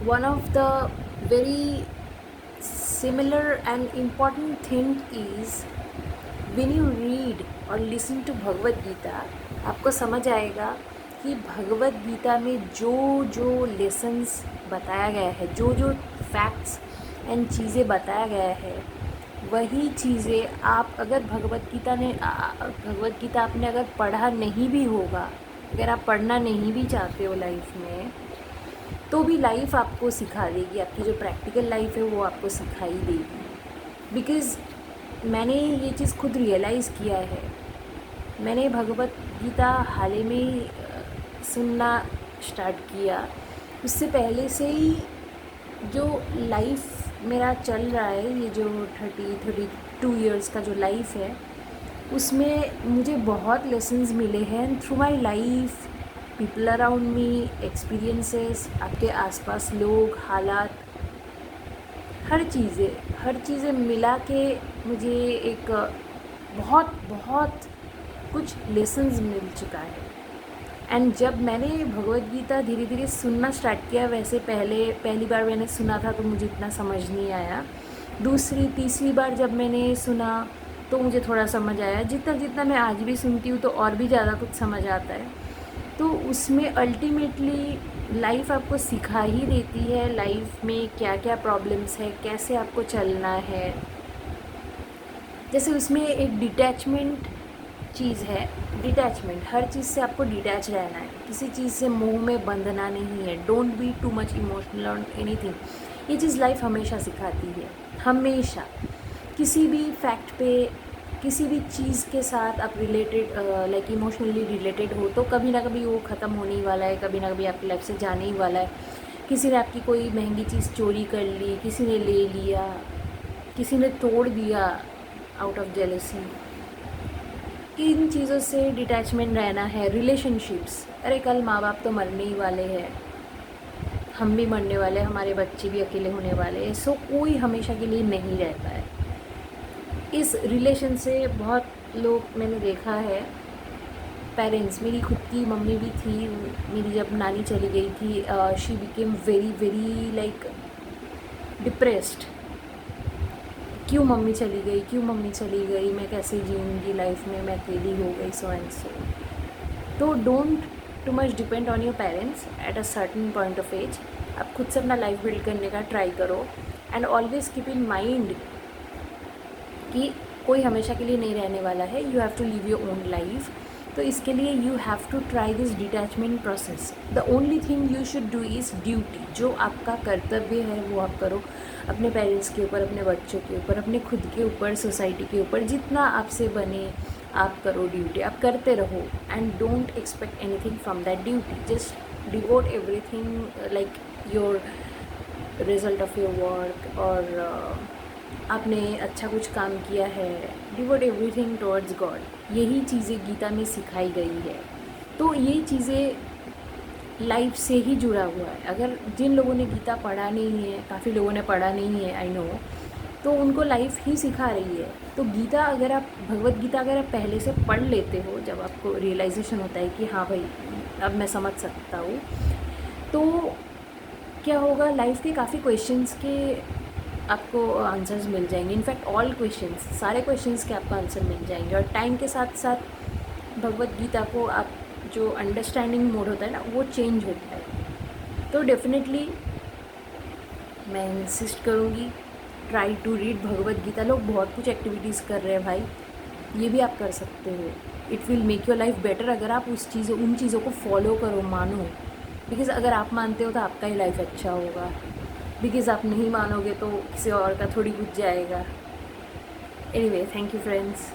one of the very similar and important thing is when you read or listen to Bhagavad Gita, आपको समझ आएगा कि भगवद गीता में जो जो लेसन्स बताया गया है, जो जो फैक्ट्स एंड चीज़ें बताया गया है, वही चीज़ें आप अगर भगवद गीता आपने अगर पढ़ा नहीं भी होगा, अगर आप पढ़ना नहीं भी चाहते हो लाइफ में, तो भी लाइफ आपको सिखा देगी। आपकी जो प्रैक्टिकल लाइफ है वो आपको सिखा ही देगी। बिकॉज़ मैंने ये चीज़ खुद रियलाइज़ किया है। मैंने भगवद गीता हाल ही में सुनना स्टार्ट किया। उससे पहले से ही जो लाइफ मेरा चल रहा है, ये जो 32 इयर्स का जो लाइफ है, उसमें मुझे बहुत लेसन्स मिले हैं through my life, people around me, experiences, आपके आसपास लोग, हालात, हर चीज़ें मिला के मुझे एक बहुत बहुत कुछ लेसन्स मिल चुका है। एंड जब मैंने भगवद गीता धीरे धीरे सुनना स्टार्ट किया, वैसे पहली बार मैंने सुना था तो मुझे इतना समझ नहीं आया। दूसरी तीसरी बार जब मैंने सुना तो मुझे थोड़ा समझ आया। जितना जितना मैं आज भी सुनती हूँ तो और भी ज़्यादा कुछ समझ आता है। तो उसमें अल्टीमेटली लाइफ आपको सिखा ही देती है, लाइफ में क्या क्या प्रॉब्लम्स है, कैसे आपको चलना है। जैसे उसमें एक डिटैचमेंट चीज़ है, डिटैचमेंट, हर चीज़ से आपको डिटैच रहना है, किसी चीज़ से मोह में बंधना नहीं है। Don't be too much emotional on anything. ये चीज़ लाइफ हमेशा सिखाती है, हमेशा। किसी भी फैक्ट पे, किसी भी चीज़ के साथ आप रिलेटेड लाइक इमोशनली रिलेटेड हो तो कभी ना कभी वो ख़त्म होने ही वाला है, कभी ना कभी आपकी लाइफ से जाने ही वाला है। किसी ने आपकी कोई महंगी चीज़ चोरी कर ली, किसी ने ले लिया, किसी ने तोड़ दिया आउट ऑफ जेलसी। इन चीज़ों से डिटैचमेंट रहना है। रिलेशनशिप्स, अरे कल माँ बाप तो मरने ही वाले हैं, हम भी मरने वाले हैं, हमारे बच्चे भी अकेले होने वाले हैं। सो कोई हमेशा के लिए नहीं रहता है। इस रिलेशन से बहुत लोग मैंने देखा है, पेरेंट्स, मेरी खुद की मम्मी भी थी, मेरी जब नानी चली गई थी, she became very very like depressed. क्यों मम्मी चली गई, मैं कैसे जीऊँगी लाइफ में, मैं अकेली हो गई, सो एंड सो। तो don't too much depend on your parents at a certain point of age. आप खुद से अपना लाइफ बिल्ड करने का ट्राई करो। And always keep in mind कि कोई हमेशा के लिए नहीं रहने वाला है। You have to live your own life. तो इसके लिए you have to try this detachment process. The only thing you should do is duty. जो आपका कर्तव्य है वो आप करो, अपने पेरेंट्स के ऊपर, अपने बच्चों के ऊपर, अपने खुद के ऊपर, सोसाइटी के ऊपर, जितना आपसे बने आप करो ड्यूटी, आप करते रहो। And don't expect anything from that duty. Just devote everything like your result of your work, और आपने अच्छा कुछ काम किया है, डिवोट एवरीथिंग टुवर्ड्स गॉड। यही चीज़ें गीता में सिखाई गई है। तो ये चीज़ें लाइफ से ही जुड़ा हुआ है। अगर जिन लोगों ने गीता पढ़ा नहीं है, काफ़ी लोगों ने पढ़ा नहीं है, आई नो, तो उनको लाइफ ही सिखा रही है। तो गीता अगर आप, भगवद गीता अगर आप पहले से पढ़ लेते हो, जब आपको रियलाइजेशन होता है कि हाँ भाई अब मैं समझ सकता हूँ, तो क्या होगा, लाइफ के काफ़ी क्वेश्चंस के आपको आंसर्स मिल जाएंगे। इनफैक्ट ऑल क्वेश्चंस, सारे क्वेश्चंस के आपको आंसर मिल जाएंगे। और टाइम के साथ साथ भगवद गीता को आप जो अंडरस्टैंडिंग मोड होता है ना, वो चेंज होता है। तो डेफिनेटली मैं इंसिस्ट करूँगी, try to read Bhagavad Gita. लोग बहुत कुछ एक्टिविटीज़ कर रहे हैं भाई, ये भी आप कर सकते हो। It will make your life better अगर आप उन चीज़ों को फॉलो करो, मानो। बिकॉज़ अगर आप मानते हो तो आपका ही लाइफ अच्छा होगा। बिकॉज़ आप नहीं मानोगे तो किसी और का थोड़ी कुछ जाएगा। Anyway, thank you friends.